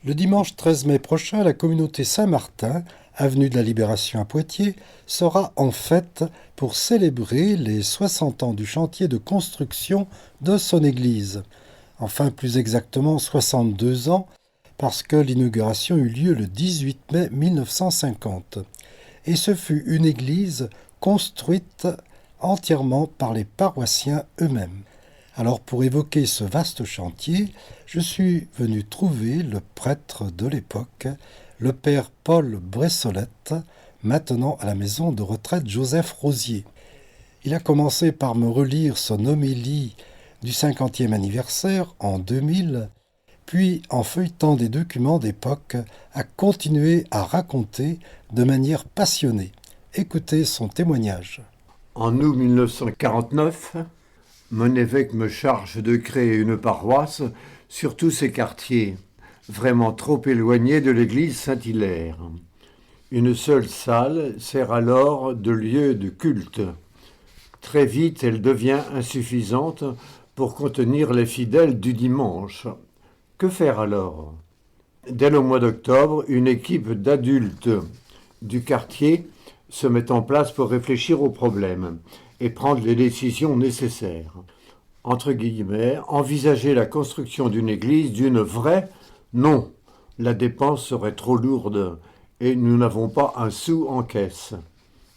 Le dimanche 13 mai prochain, la communauté Saint-Martin, avenue de la Libération à Poitiers, sera en fête pour célébrer les 60 ans du chantier de construction de son église. Enfin, plus exactement 62 ans, parce que l'inauguration eut lieu le 18 mai 1950. Et ce fut une église construite entièrement par les paroissiens eux-mêmes. Alors pour évoquer ce vaste chantier, je suis venu trouver le prêtre de l'époque, le père Paul Bressolette, maintenant à la maison de retraite Joseph Rosier. Il a commencé par me relire son homélie du 50e anniversaire en 2000, puis en feuilletant des documents d'époque, a continué à raconter de manière passionnée. Écoutez son témoignage. En août 1949, mon évêque me charge de créer une paroisse sur tous ces quartiers, vraiment trop éloignés de l'église Saint-Hilaire. Une seule salle sert alors de lieu de culte. Très vite, elle devient insuffisante pour contenir les fidèles du dimanche. Que faire alors? Dès le mois d'octobre, une équipe d'adultes du quartier se met en place pour réfléchir au problème et prendre les décisions nécessaires. Entre guillemets, envisager la construction d'une église, d'une vraie? Non, la dépense serait trop lourde et nous n'avons pas un sou en caisse.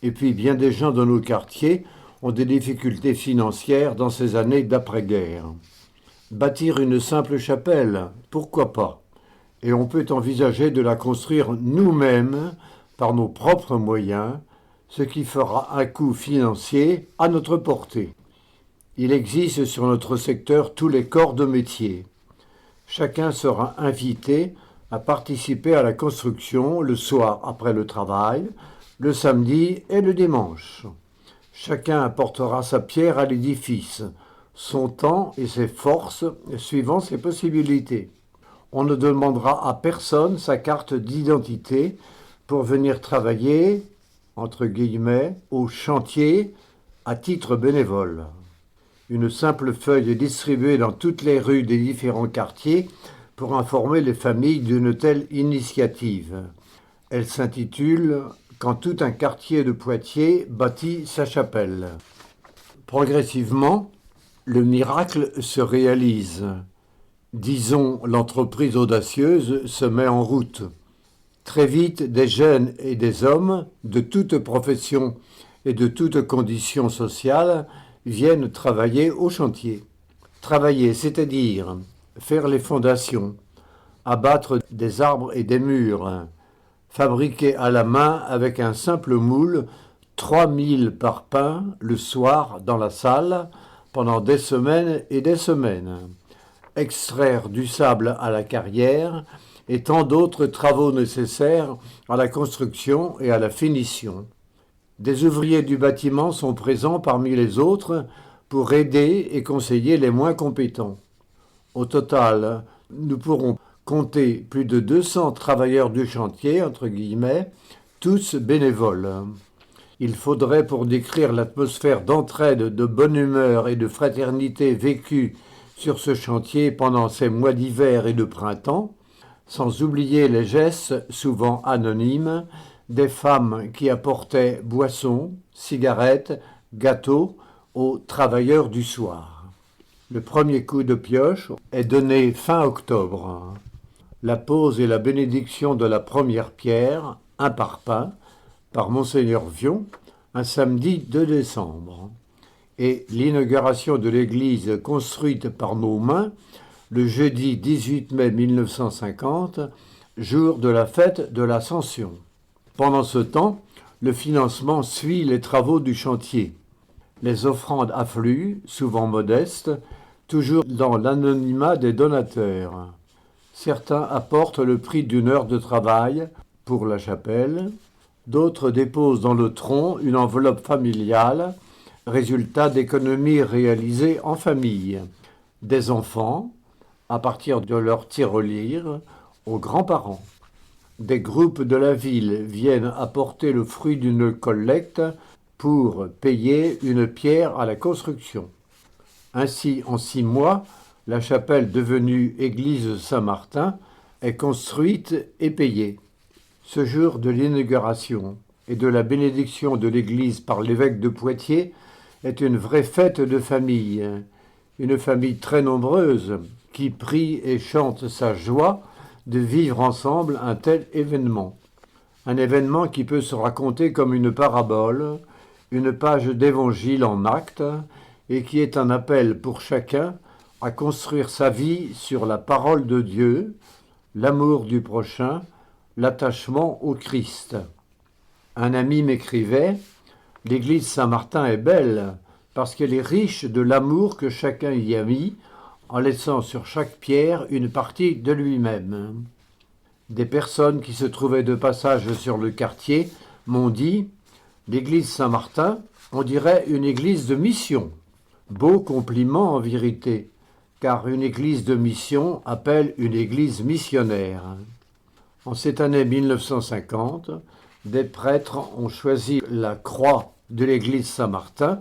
Et puis bien des gens dans nos quartiers ont des difficultés financières dans ces années d'après-guerre. Bâtir une simple chapelle, pourquoi pas? Et on peut envisager de la construire nous-mêmes par nos propres moyens, ce qui fera un coût financier à notre portée. Il existe sur notre secteur tous les corps de métier. Chacun sera invité à participer à la construction le soir après le travail, le samedi et le dimanche. Chacun apportera sa pierre à l'édifice, son temps et ses forces suivant ses possibilités. On ne demandera à personne sa carte d'identité pour venir travailler, entre guillemets, au chantier à titre bénévole. Une simple feuille est distribuée dans toutes les rues des différents quartiers pour informer les familles d'une telle initiative. Elle s'intitule « Quand tout un quartier de Poitiers bâtit sa chapelle ». Progressivement, le miracle se réalise. Disons, l'entreprise audacieuse se met en route. Très vite, des jeunes et des hommes de toutes professions et de toutes conditions sociales viennent travailler au chantier. Travailler, c'est-à-dire faire les fondations, abattre des arbres et des murs, fabriquer à la main avec un simple moule 3000 parpaings le soir dans la salle pendant des semaines et des semaines, extraire du sable à la carrière et tant d'autres travaux nécessaires à la construction et à la finition. Des ouvriers du bâtiment sont présents parmi les autres pour aider et conseiller les moins compétents. Au total, nous pourrons compter plus de 200 travailleurs du chantier, entre guillemets, tous bénévoles. Il faudrait, pour décrire l'atmosphère d'entraide, de bonne humeur et de fraternité vécue sur ce chantier pendant ces mois d'hiver et de printemps, sans oublier les gestes, souvent anonymes, des femmes qui apportaient boissons, cigarettes, gâteaux aux travailleurs du soir. Le premier coup de pioche est donné fin octobre. La pose et la bénédiction de la première pierre, un parpaing, par Monseigneur Vion, un samedi 2 décembre. Et l'inauguration de l'église construite par nos mains, le jeudi 18 mai 1950, jour de la fête de l'Ascension. Pendant ce temps, le financement suit les travaux du chantier. Les offrandes affluent, souvent modestes, toujours dans l'anonymat des donateurs. Certains apportent le prix d'une heure de travail pour la chapelle, d'autres déposent dans le tronc une enveloppe familiale, résultat d'économies réalisées en famille. Des enfants, à partir de leur tirelire, aux grands-parents. Des groupes de la ville viennent apporter le fruit d'une collecte pour payer une pierre à la construction. Ainsi, en 6 mois, la chapelle devenue église Saint-Martin est construite et payée. Ce jour de l'inauguration et de la bénédiction de l'église par l'évêque de Poitiers est une vraie fête de famille, une famille très nombreuse qui prie et chante sa joie de vivre ensemble un tel événement. Un événement qui peut se raconter comme une parabole, une page d'évangile en actes, et qui est un appel pour chacun à construire sa vie sur la parole de Dieu, l'amour du prochain, l'attachement au Christ. Un ami m'écrivait « L'église Saint-Martin est belle parce qu'elle est riche de l'amour que chacun y a mis en laissant sur chaque pierre une partie de lui-même. » Des personnes qui se trouvaient de passage sur le quartier m'ont dit « L'église Saint-Martin, on dirait une église de mission. » Beau compliment en vérité, car une église de mission appelle une église missionnaire. En cette année 1950, des prêtres ont choisi la croix de l'église Saint-Martin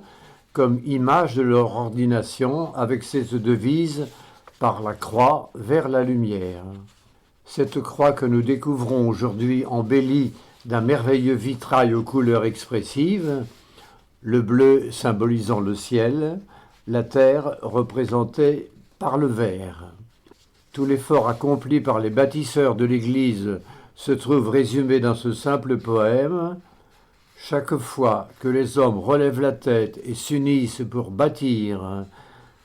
comme image de leur ordination avec cette devise « Par la croix vers la lumière ». Cette croix que nous découvrons aujourd'hui embellie d'un merveilleux vitrail aux couleurs expressives, le bleu symbolisant le ciel, la terre représentée par le vert. Tout l'effort accompli par les bâtisseurs de l'Église se trouve résumé dans ce simple poème. Chaque fois que les hommes relèvent la tête et s'unissent pour bâtir,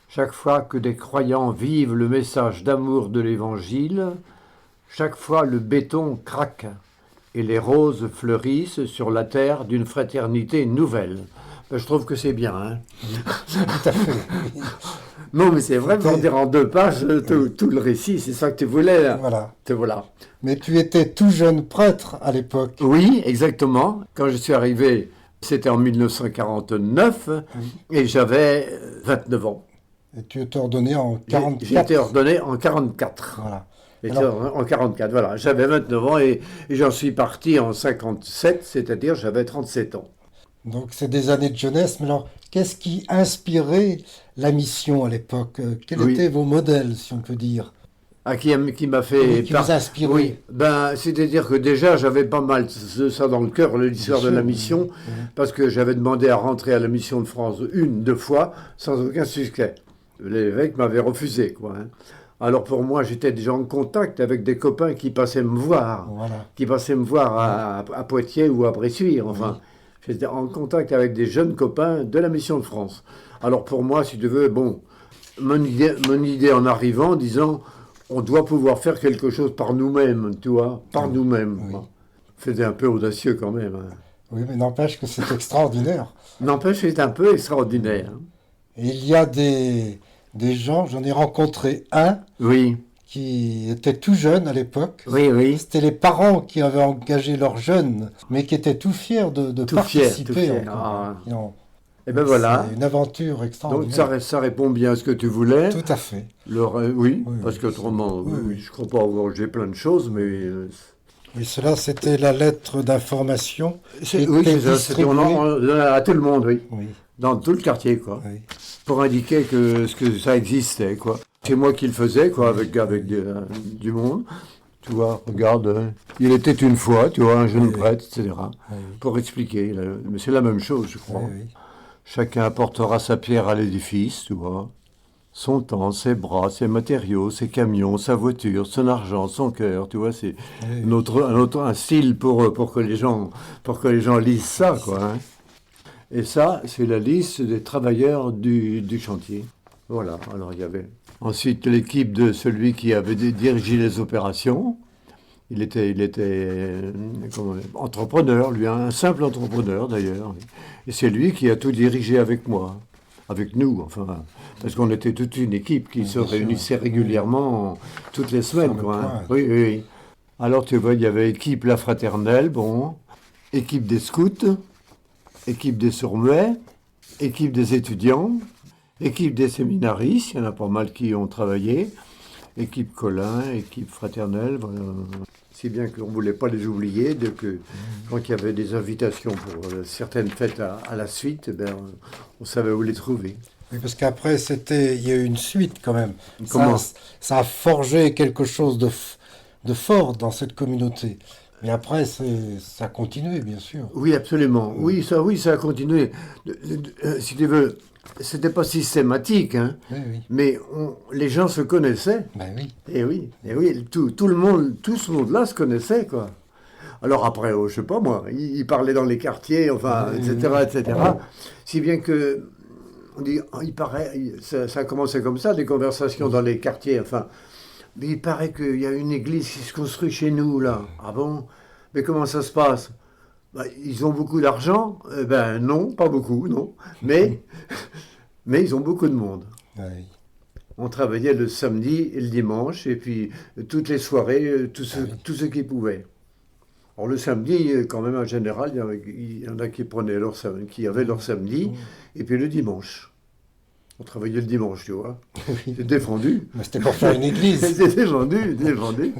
chaque fois que des croyants vivent le message d'amour de l'Évangile, chaque fois le béton craque et les roses fleurissent sur la terre d'une fraternité nouvelle. Je trouve que c'est bien. Hein. Tout à fait. Non, mais c'est vrai, pour dire en 2 pages tout le récit, c'est ça que tu voulais. Voilà. Te voilà. Mais tu étais tout jeune prêtre à l'époque. Oui, exactement. Quand je suis arrivé, c'était en 1949 et j'avais 29 ans. Et tu étais ordonné en 44. J'ai été ordonné en 44. Voilà. En 44, voilà. J'avais 29 ans et j'en suis parti en 57, c'est-à-dire j'avais 37 ans. Donc c'est des années de jeunesse, mais alors qu'est-ce qui inspirait la mission à l'époque? Quels étaient vos modèles, si on peut dire? Qui m'a fait... Qui vous a inspiré? Oui, c'est-à-dire que déjà j'avais pas mal de ça dans le cœur, l'histoire de la mission, parce que j'avais demandé à rentrer à la mission de France 2 fois, sans aucun succès. L'évêque m'avait refusé, quoi. Hein. Alors pour moi, j'étais déjà en contact avec des copains qui passaient me voir, à Poitiers ou à Bressuire, enfin. J'étais en contact avec des jeunes copains de la mission de France. Alors pour moi, si tu veux, mon idée en arrivant, disant, on doit pouvoir faire quelque chose par nous-mêmes, tu vois, par nous-mêmes. Oui. C'était un peu audacieux quand même. Hein. Oui, mais n'empêche que c'est extraordinaire. N'empêche, c'est un peu extraordinaire. Et il y a des gens, j'en ai rencontré un. Oui. Qui était tout jeune à l'époque. Oui. C'était les parents qui avaient engagé leurs jeunes, mais qui étaient tout fiers de participer. Et ben voilà. C'est une aventure extraordinaire. Donc ça répond bien à ce que tu voulais. Tout à fait. Oui, parce qu'autrement, je crois pas avoir j'ai plein de choses, mais... Et cela, c'était la lettre d'information. Oui, c'est ça. C'était à tout le monde, oui. Dans tout le quartier, quoi. Oui. Pour indiquer que ça existait, quoi. C'est moi qui le faisais, quoi, avec du monde. Tu vois, regarde, il était une fois, tu vois, un jeune prêtre, etc. Pour expliquer. Mais c'est la même chose, je crois. Chacun apportera sa pierre à l'édifice, tu vois. Son temps, ses bras, ses matériaux, ses camions, sa voiture, son argent, son cœur, tu vois, c'est un style pour que les gens lisent ça, quoi. Hein. Et ça, c'est la liste des travailleurs du chantier. Voilà, alors il y avait ensuite l'équipe de celui qui avait dirigé les opérations. Il était entrepreneur, lui, un simple entrepreneur d'ailleurs. Et c'est lui qui a tout dirigé avec moi, avec nous, enfin, parce qu'on était toute une équipe qui se réunissait régulièrement toutes les semaines. Quoi, hein. Oui. Alors tu vois, il y avait équipe La Fraternelle, équipe des scouts, équipe des sourds-muets, équipe des étudiants, équipe des séminaristes, il y en a pas mal qui ont travaillé, équipe Colin, équipe Fraternelle, voilà. Si bien qu'on ne voulait pas les oublier, quand il y avait des invitations pour certaines fêtes à la suite, on savait où les trouver. Oui, parce qu'après, il y a eu une suite quand même. Comment ? Ça a forgé quelque chose de de fort dans cette communauté. Mais après, ça a continué, bien sûr. Oui, absolument. Oui, ça a continué. Si tu veux, c'était pas systématique, hein, Oui, oui. mais les gens se connaissaient. Ben oui. Et oui, tout le monde, tout ce monde-là se connaissait, quoi. Alors après, je sais pas moi, ils parlaient dans les quartiers, enfin, etc., etc. Si bien que, on dit, il paraît, ça a commencé comme ça, des conversations dans les quartiers, enfin. Mais il paraît qu'il y a une église qui se construit chez nous, là. Ah bon? Mais comment ça se passe? Bah, ils ont beaucoup d'argent? Ben non, pas beaucoup, non. Mais, mais ils ont beaucoup de monde. Oui. On travaillait le samedi et le dimanche, et puis toutes les soirées, tout ce qu'ils pouvaient. Alors le samedi, quand même, en général, il y en a qui prenaient qui avaient leur samedi, et puis le dimanche. On travaillait le dimanche, tu vois. C'était défendu. Mais c'était pour faire une église. C'était défendu.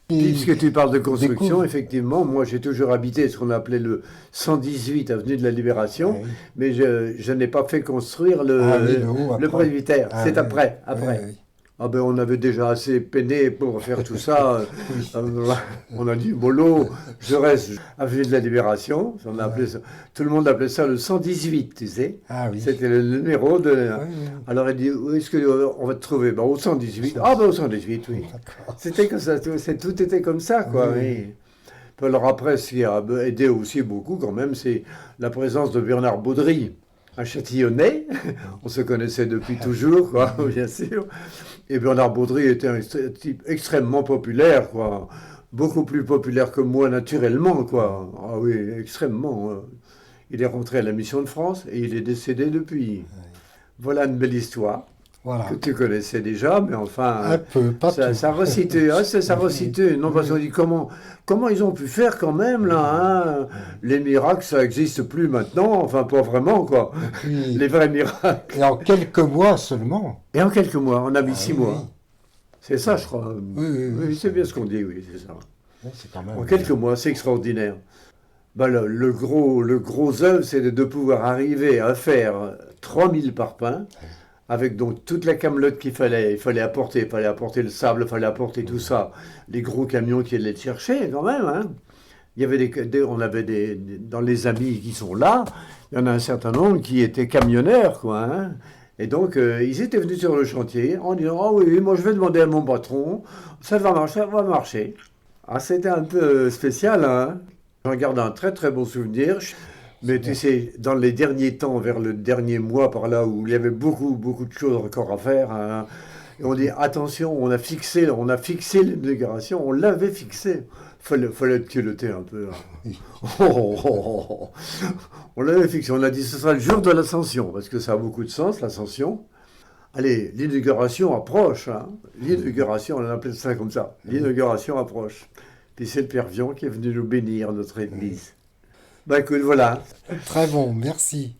Puisque tu parles de construction, effectivement, moi j'ai toujours habité ce qu'on appelait le 118 avenue de la Libération, Oui. mais je n'ai pas fait construire le haut, après. presbytère. Ah, C'est oui. après. Oui. Ah ben on avait déjà assez peiné pour faire tout ça. On a dit, mollo, je reste avenue de la Libération. On a appelé ça, tout le monde appelait ça le 118, tu sais. Ah oui. C'était le numéro de... Oui. Alors il dit, où est-ce qu'on va te trouver? Ben, au 118. Ah ben au 118, oui. D'accord. C'était comme ça, tout était comme ça, quoi. Oui. Puis alors après, ce qui a aidé aussi beaucoup quand même, c'est la présence de Bernard Baudry, un Châtillonnais. On se connaissait depuis toujours, quoi, bien sûr. Et Bernard Baudry était un type extrêmement populaire, quoi. Beaucoup plus populaire que moi, naturellement, quoi. Ah oui, extrêmement. Il est rentré à la Mission de France et il est décédé depuis. Voilà une belle histoire Voilà. que tu connaissais déjà, mais enfin, Un peu, pas tout. ça resitue, hein, ça resitue. Non, parce qu'on dit comment ils ont pu faire quand même, là, hein. Les miracles, ça n'existe plus maintenant, enfin pas vraiment, quoi. Puis- Les vrais miracles. Et en quelques mois seulement. Et en quelques mois, on a mis 6 oui. mois. C'est ça, je crois. Oui. C'est bien ce qu'on dit, oui, c'est ça. Oui, c'est quand même. En quelques mois, c'est extraordinaire. Ben, le gros œuvre, c'est de pouvoir arriver à faire 3000 parpaings, avec donc toute la camelote qu'il fallait. Il fallait apporter le sable, il fallait apporter tout ça. Les gros camions qui allaient le chercher, quand même, hein. Il y avait on avait dans les amis qui sont là, il y en a un certain nombre qui étaient camionneurs, quoi, hein. Et donc, ils étaient venus sur le chantier en disant, ah oui, moi je vais demander à mon patron, ça va marcher. Ah, c'était un peu spécial, hein. J'en garde un très très bon souvenir. Mais tu sais, dans les derniers temps, vers le dernier mois par là, où il y avait beaucoup de choses encore à faire, hein, et on dit attention, on a fixé l'inauguration, on l'avait fixé. Fallait être culotté un peu, hein. On l'avait fixé, on a dit ce sera le jour de l'ascension, parce que ça a beaucoup de sens, l'ascension. Allez, l'inauguration approche, hein. L'inauguration, on appelle ça comme ça. L'inauguration approche. Puis c'est le Père Vian qui est venu nous bénir, notre église. Bah écoute, voilà. Très bon, merci.